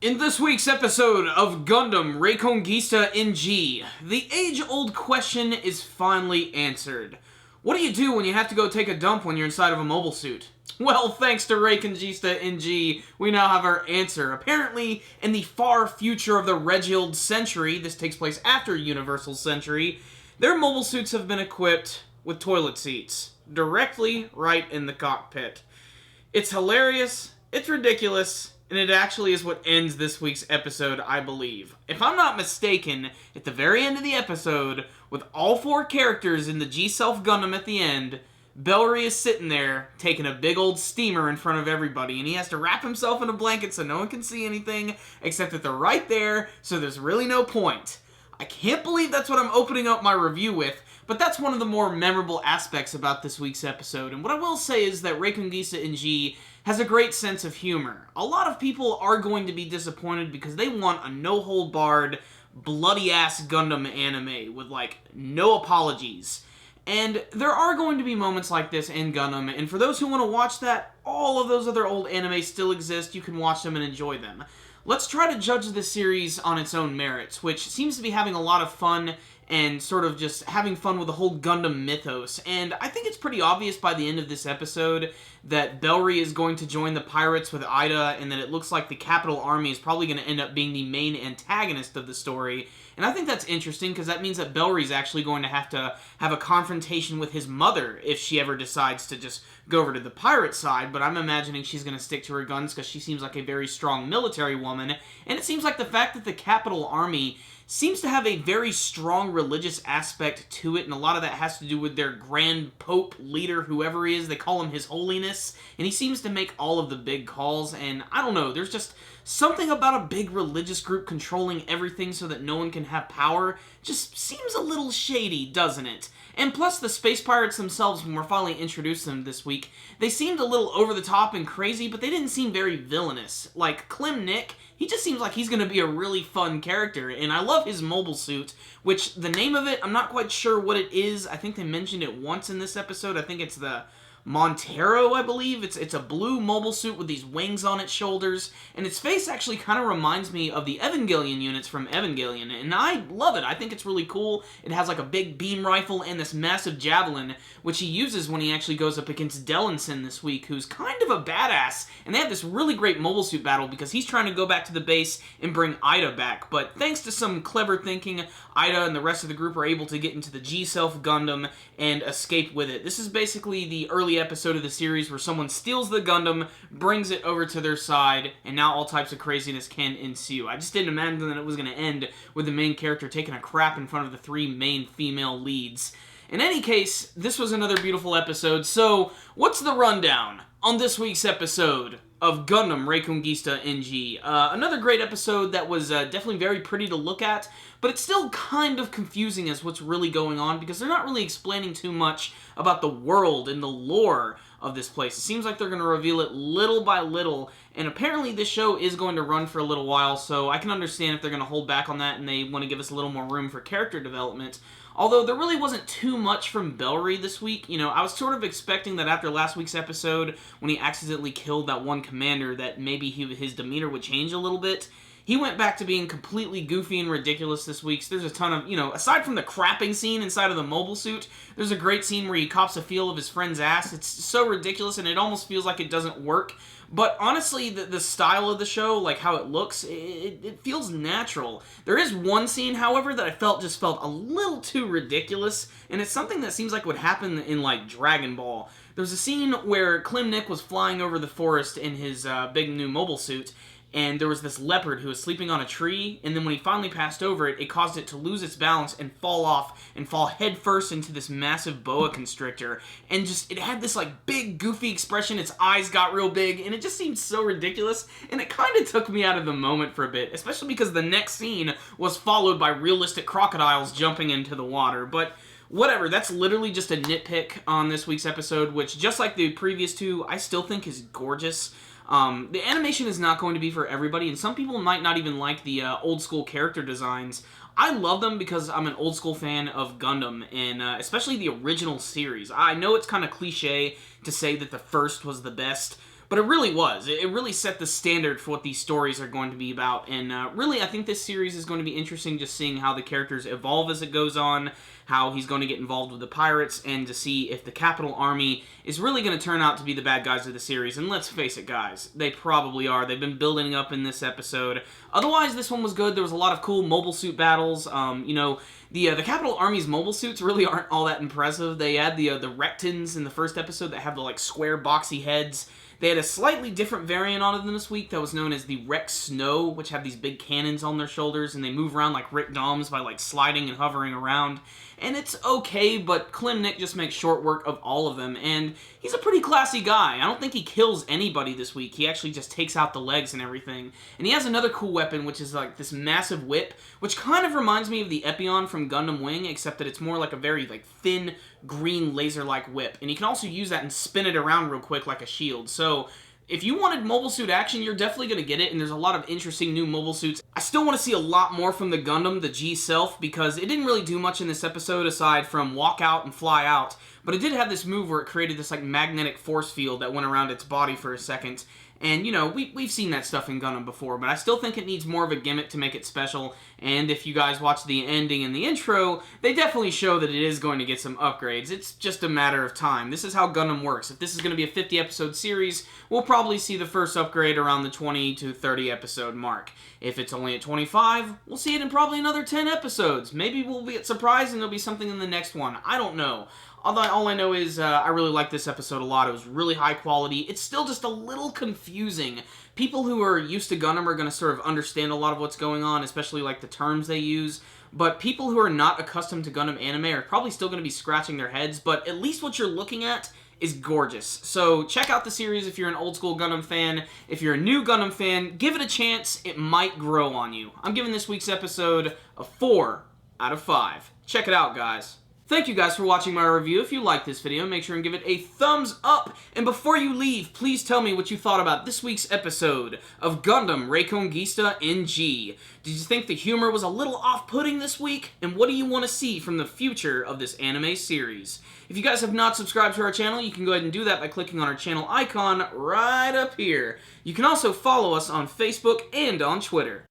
In this week's episode of Gundam Reconguista NG, the age-old question is finally answered. What do you do when you have to go take a dump when you're inside of a mobile suit? Well, thanks to Reconguista NG, we now have our answer. Apparently, in the far future of the Regiald Century, this takes place after Universal Century, their mobile suits have been equipped with toilet seats, directly right in the cockpit. It's hilarious, it's ridiculous, and it actually is what ends this week's episode, I believe. If I'm not mistaken, at the very end of the episode, with all four characters in the G-Self Gundam at the end, Bellry is sitting there, taking a big old steamer in front of everybody, and he has to wrap himself in a blanket so no one can see anything, except that they're right there, so there's really no point. I can't believe that's what I'm opening up my review with, but that's one of the more memorable aspects about this week's episode, and what I will say is that Reconguista NG has a great sense of humor. A lot of people are going to be disappointed because they want a no-hold-barred, bloody-ass Gundam anime with, no apologies. And there are going to be moments like this in Gundam, and for those who want to watch that, all of those other old animes still exist. You can watch them and enjoy them. Let's try to judge this series on its own merits, which seems to be having a lot of fun and sort of just having fun with the whole Gundam mythos. And I think it's pretty obvious by the end of this episode that Bellry is going to join the pirates with Ida, and that it looks like the Capital Army is probably going to end up being the main antagonist of the story. And I think that's interesting, because that means that Bellry's actually going to have a confrontation with his mother if she ever decides to just go over to the pirate side, but I'm imagining she's going to stick to her guns because she seems like a very strong military woman, and it seems like the fact that the Capital Army seems to have a very strong religious aspect to it, and a lot of that has to do with their Grand Pope leader, whoever he is. They call him His Holiness, and he seems to make all of the big calls, and I don't know, there's just something about a big religious group controlling everything so that no one can have power just seems a little shady, doesn't it? And plus, the space pirates themselves, when we're finally introduced to them this week, they seemed a little over-the-top and crazy, but they didn't seem very villainous. Like, Clem Nick, he just seems like he's going to be a really fun character, and I love his mobile suit, which, the name of it, I'm not quite sure what it is. I think they mentioned it once in this episode. I think it's the Montero, I believe. It's a blue mobile suit with these wings on its shoulders, and its face actually kind of reminds me of the Evangelion units from Evangelion, and I love it. I think it's really cool. It has like a big beam rifle and this massive javelin, which he uses when he actually goes up against Dellinson this week, who's kind of a badass, and they have this really great mobile suit battle because he's trying to go back to the base and bring Ida back, but thanks to some clever thinking, Ida and the rest of the group are able to get into the G-Self Gundam and escape with it. This is basically the early episode of the series where someone steals the Gundam, brings it over to their side, and now all types of craziness can ensue. I just didn't imagine that it was going to end with the main character taking a crap in front of the three main female leads. In any case, this was another beautiful episode, so what's the rundown on this week's episode of Gundam Reconguista NG? Another great episode that was definitely very pretty to look at, but it's still kind of confusing as what's really going on because they're not really explaining too much about the world and the lore of this place. It seems like they're going to reveal it little by little, and apparently this show is going to run for a little while, so I can understand if they're going to hold back on that and they want to give us a little more room for character development. Although there really wasn't too much from Bellry this week. You know, I was sort of expecting that after last week's episode, when he accidentally killed that one commander, that maybe his demeanor would change a little bit. He went back to being completely goofy and ridiculous this week. So there's a ton of, aside from the crapping scene inside of the mobile suit, there's a great scene where he cops a feel of his friend's ass. It's so ridiculous, and it almost feels like it doesn't work. But honestly, the style of the show, like how it looks, it feels natural. There is one scene, however, that I felt a little too ridiculous, and it's something that seems like would happen in, Dragon Ball. There was a scene where Clem Nick was flying over the forest in his big new mobile suit, and there was this leopard who was sleeping on a tree, and then when he finally passed over it, it caused it to lose its balance and fall off and fall headfirst into this massive boa constrictor, and just, it had this, big, goofy expression, its eyes got real big, and it just seemed so ridiculous, and it kind of took me out of the moment for a bit, especially because the next scene was followed by realistic crocodiles jumping into the water, but whatever, that's literally just a nitpick on this week's episode, which, just like the previous two, I still think is gorgeous. The animation is not going to be for everybody, and some people might not even like the old school character designs. I love them because I'm an old school fan of Gundam, and especially the original series. I know it's kind of cliche to say that the first was the best, But it really was. It really set the standard for what these stories are going to be about. And really, I think this series is going to be interesting, just seeing how the characters evolve as it goes on, how he's going to get involved with the pirates, and to see if the Capital Army is really going to turn out to be the bad guys of the series. And let's face it, guys, they probably are. They've been building up in this episode. Otherwise, this one was good. There was a lot of cool mobile suit battles. The Capital Army's mobile suits really aren't all that impressive. They had the Rectons in the first episode that have the square boxy heads. They had a slightly different variant on them this week that was known as the Rex Snow, which have these big cannons on their shoulders, and they move around like Rick Doms by sliding and hovering around. And it's okay, but Klimnik just makes short work of all of them, and he's a pretty classy guy. I don't think he kills anybody this week. He actually just takes out the legs and everything. And he has another cool weapon, which is this massive whip, which kind of reminds me of the Epion from Gundam Wing, except that it's more like a very thin, green, laser-like whip. And he can also use that and spin it around real quick like a shield. So if you wanted mobile suit action, you're definitely going to get it, and there's a lot of interesting new mobile suits. I still want to see a lot more from the Gundam, the G self, because it didn't really do much in this episode aside from walk out and fly out, but it did have this move where it created this magnetic force field that went around its body for a second. And, we've seen that stuff in Gundam before, but I still think it needs more of a gimmick to make it special, and if you guys watch the ending and the intro, they definitely show that it is going to get some upgrades. It's just a matter of time. This is how Gundam works. If this is going to be a 50-episode series, we'll probably see the first upgrade around the 20 to 30-episode mark. If it's only at 25, we'll see it in probably another 10 episodes. Maybe we'll get surprised and there'll be something in the next one. I don't know. All I know is I really liked this episode a lot. It was really high quality. It's still just a little confusing. People who are used to Gundam are going to sort of understand a lot of what's going on, especially the terms they use. But people who are not accustomed to Gundam anime are probably still going to be scratching their heads. But at least what you're looking at is gorgeous. So check out the series if you're an old school Gundam fan. If you're a new Gundam fan, give it a chance. It might grow on you. I'm giving this week's episode a 4 out of 5. Check it out, guys. Thank you guys for watching my review. If you liked this video, make sure and give it a thumbs up. And before you leave, please tell me what you thought about this week's episode of Gundam Reconguista in G. Did you think the humor was a little off-putting this week? And what do you want to see from the future of this anime series? If you guys have not subscribed to our channel, you can go ahead and do that by clicking on our channel icon right up here. You can also follow us on Facebook and on Twitter.